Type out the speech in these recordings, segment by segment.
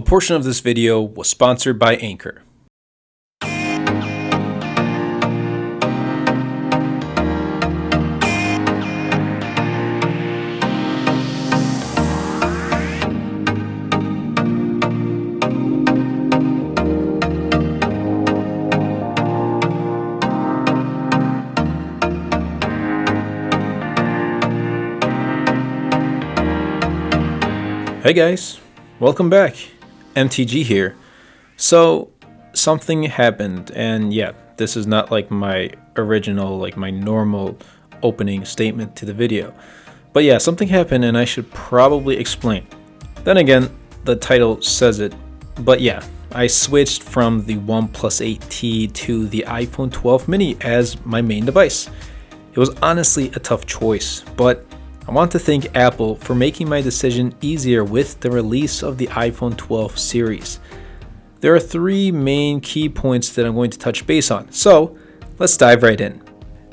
A portion of this video was sponsored by Anchor. Hey guys, welcome back. MTG here. So something happened, and yeah, this is not like my original, like my normal opening statement to the video. But yeah, something happened and I should probably explain. Then again, the title says it. But yeah, I switched from the OnePlus 8T to the iPhone 12 mini as my main device. It was honestly a tough choice, but I want to thank Apple for making my decision easier with the release of the iPhone 12 series. There are three main key points that I'm going to touch base on, so let's dive right in.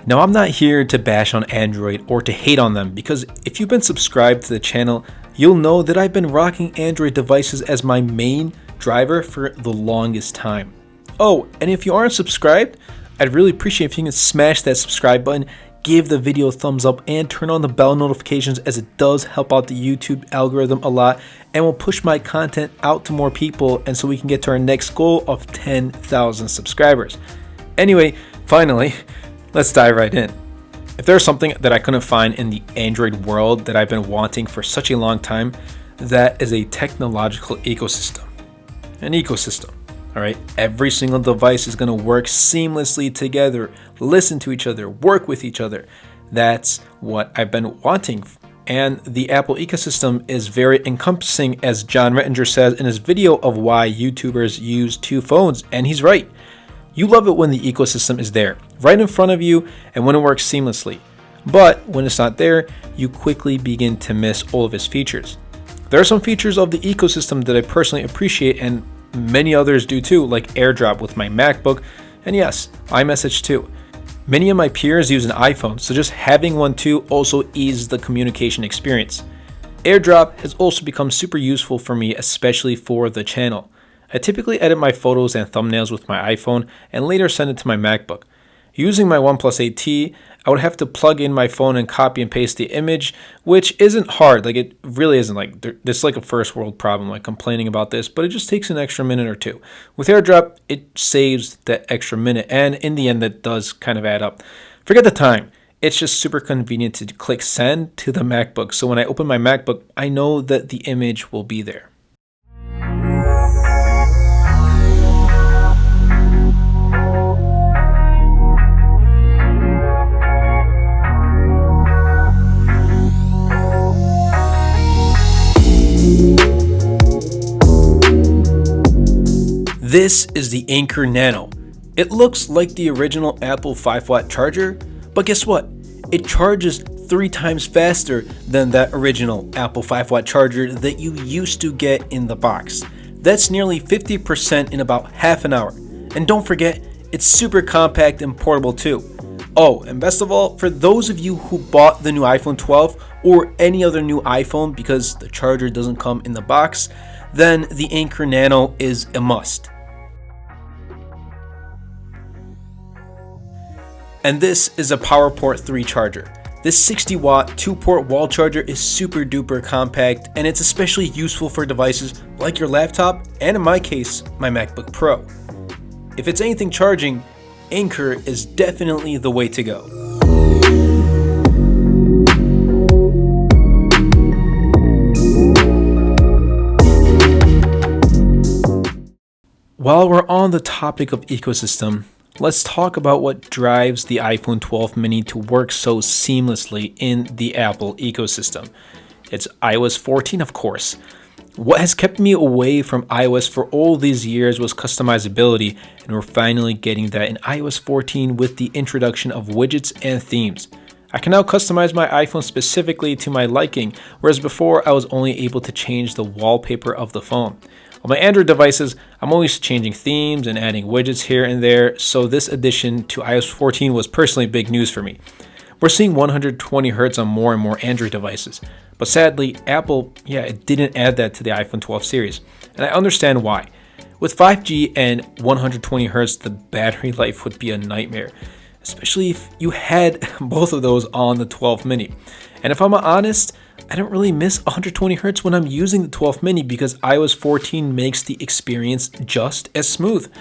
Now, I'm not here to bash on Android or to hate on them, because if you've been subscribed to the channel, you'll know that I've been rocking Android devices as my main driver for the longest time. Oh, and if you aren't subscribed, I'd really appreciate if you can smash that subscribe button, give the video a thumbs up, and turn on the bell notifications, as it does help out the YouTube algorithm a lot and will push my content out to more people, and so we can get to our next goal of 10,000 subscribers. Anyway, finally, let's dive right in. If there's something that I couldn't find in the Android world that I've been wanting for such a long time, that is a technological ecosystem. An ecosystem. All right, every single device is going to work seamlessly together, listen to each other, work with each other. That's what I've been wanting. And the Apple ecosystem is very encompassing, as John Rettinger says in his video of why YouTubers use two phones. And he's right. You love it when the ecosystem is there, right in front of you, and when it works seamlessly. But when it's not there, you quickly begin to miss all of its features. There are some features of the ecosystem that I personally appreciate, and many others do too, like AirDrop with my MacBook, and yes, iMessage too. Many of my peers use an iPhone, so just having one too also eases the communication experience. AirDrop has also become super useful for me, especially for the channel. I typically edit my photos and thumbnails with my iPhone and later send it to my MacBook. Using my OnePlus 8T, I would have to plug in my phone and copy and paste the image, which isn't hard. Like, it really isn't. Like, this is like a first world problem, like complaining about this, but it just takes an extra minute or two. With AirDrop, it saves that extra minute, and in the end, that does kind of add up. Forget the time. It's just super convenient to click send to the MacBook. So when I open my MacBook, I know that the image will be there. This is the Anchor Nano. It looks like the original Apple 5-watt charger, but guess what? It charges 3 times faster than that original Apple 5-watt charger that you used to get in the box. That's nearly 50% in about half an hour. And don't forget, it's super compact and portable too. Oh, and best of all, for those of you who bought the new iPhone 12 or any other new iPhone because the charger doesn't come in the box, then the Anchor Nano is a must. And this is a PowerPort 3 charger. This 60-watt 2-port wall charger is super duper compact, and it's especially useful for devices like your laptop and, in my case, my MacBook Pro. If it's anything charging, Anchor is definitely the way to go. While we're on the topic of ecosystem, let's talk about what drives the iPhone 12 mini to work so seamlessly in the Apple ecosystem. It's iOS 14, of course. What has kept me away from iOS for all these years was customizability, and we're finally getting that in iOS 14 with the introduction of widgets and themes. I can now customize my iPhone specifically to my liking, whereas before I was only able to change the wallpaper of the phone. On my Android devices, I'm always changing themes and adding widgets here and there, so this addition to iOS 14 was personally big news for me. We're seeing 120Hz on more and more Android devices, But sadly, Apple, it didn't add that to the iPhone 12 series. And I understand why. With 5G and 120Hz, the battery life would be a nightmare, especially if you had both of those on the 12 mini. And if I'm honest, I don't really miss 120Hz when I'm using the 12 mini because iOS 14 makes the experience just as smooth.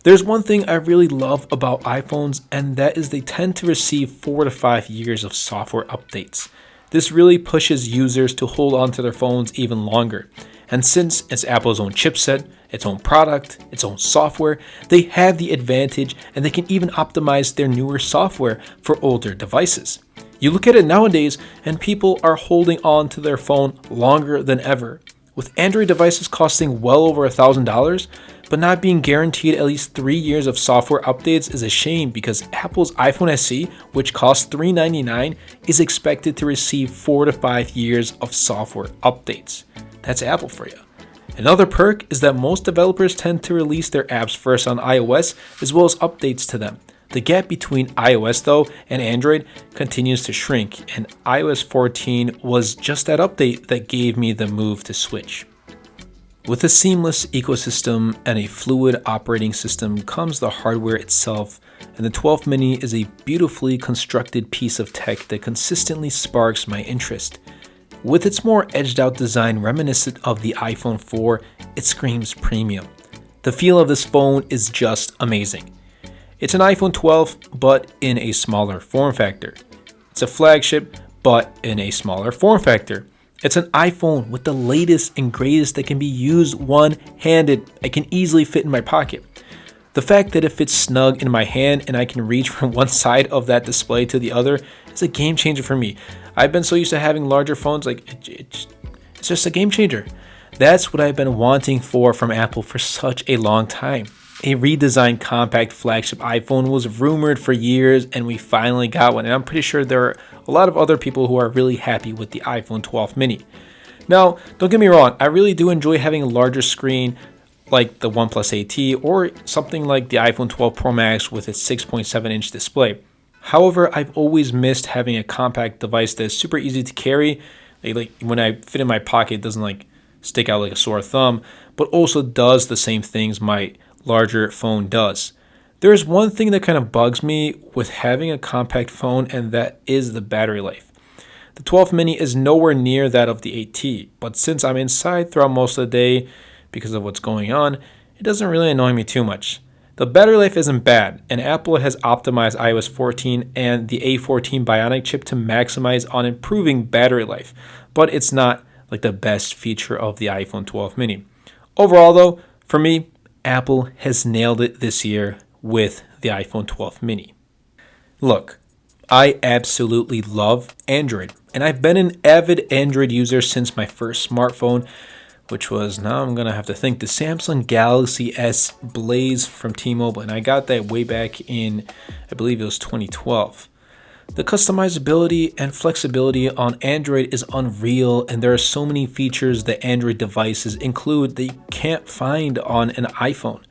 There's one thing I really love about iPhones, and that is they tend to receive 4 to 5 years of software updates. This really pushes users to hold on to their phones even longer. And since it's Apple's own chipset, its own product, its own software, they have the advantage and they can even optimize their newer software for older devices. You look at it nowadays and people are holding on to their phone longer than ever. With Android devices costing well over $1,000, but not being guaranteed at least 3 years of software updates is a shame because Apple's iPhone SE, which costs $399, is expected to receive 4 to 5 years of software updates. That's Apple for you. Another perk is that most developers tend to release their apps first on iOS as well as updates to them. The gap between iOS though and Android continues to shrink, and iOS 14 was just that update that gave me the move to switch. With a seamless ecosystem and a fluid operating system comes the hardware itself, and the 12 mini is a beautifully constructed piece of tech that consistently sparks my interest. With its more edged out design reminiscent of the iPhone 4, it screams premium. The feel of this phone is just amazing. It's an iPhone 12, but in a smaller form factor. It's a flagship, but in a smaller form factor. It's an iPhone with the latest and greatest that can be used one-handed. It can easily fit in my pocket. The fact that it fits snug in my hand and I can reach from one side of that display to the other is a game changer for me. I've been so used to having larger phones, it's just a game changer. That's what I've been wanting from Apple for such a long time. A redesigned compact flagship iPhone was rumored for years and we finally got one, and I'm pretty sure there are a lot of other people who are really happy with the iPhone 12 mini. Now, don't get me wrong, I really do enjoy having a larger screen like the OnePlus 8T or something like the iPhone 12 Pro Max with its 6.7-inch display. However, I've always missed having a compact device that is super easy to carry. Like when I fit in my pocket, it doesn't stick out like a sore thumb, but also does the same things my larger phone does. There is one thing that kind of bugs me with having a compact phone, and that is the battery life. The 12 mini is nowhere near that of the 8T, but since I'm inside throughout most of the day because of what's going on, it doesn't really annoy me too much. The battery life isn't bad, and Apple has optimized iOS 14 and the A14 Bionic chip to maximize on improving battery life, but it's not like the best feature of the iPhone 12 mini. Overall though, for me, Apple has nailed it this year with the iPhone 12 mini. Look, I absolutely love Android, and I've been an avid Android user since my first smartphone, which was, now I'm going to have to think, the Samsung Galaxy S Blaze from T-Mobile, and I got that way back in, I believe it was 2012. The customizability and flexibility on Android is unreal, and there are so many features that Android devices include that you can't find on an iPhone.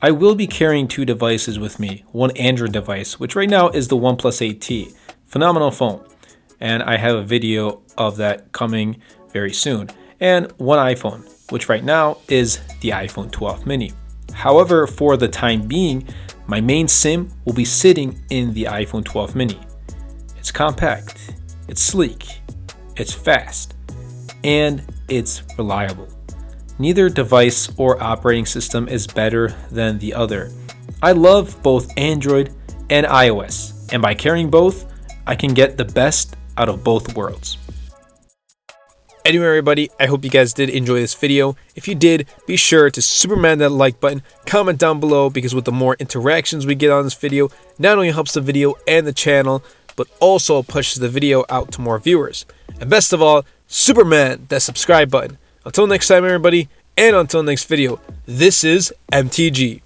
I will be carrying 2 devices with me, one Android device, which right now is the OnePlus 8T. Phenomenal phone, and I have a video of that coming very soon, and one iPhone, which right now is the iPhone 12 mini. However, for the time being, my main SIM will be sitting in the iPhone 12 mini. It's compact, it's sleek, it's fast, and it's reliable. Neither device or operating system is better than the other. I love both Android and iOS, and by carrying both, I can get the best out of both worlds. Anyway, everybody, I hope you guys did enjoy this video. If you did, be sure to Superman that like button, comment down below, because with the more interactions we get on this video, not only helps the video and the channel, but also pushes the video out to more viewers. And best of all, Superman that subscribe button. Until next time, everybody, and until next video, this is MTG.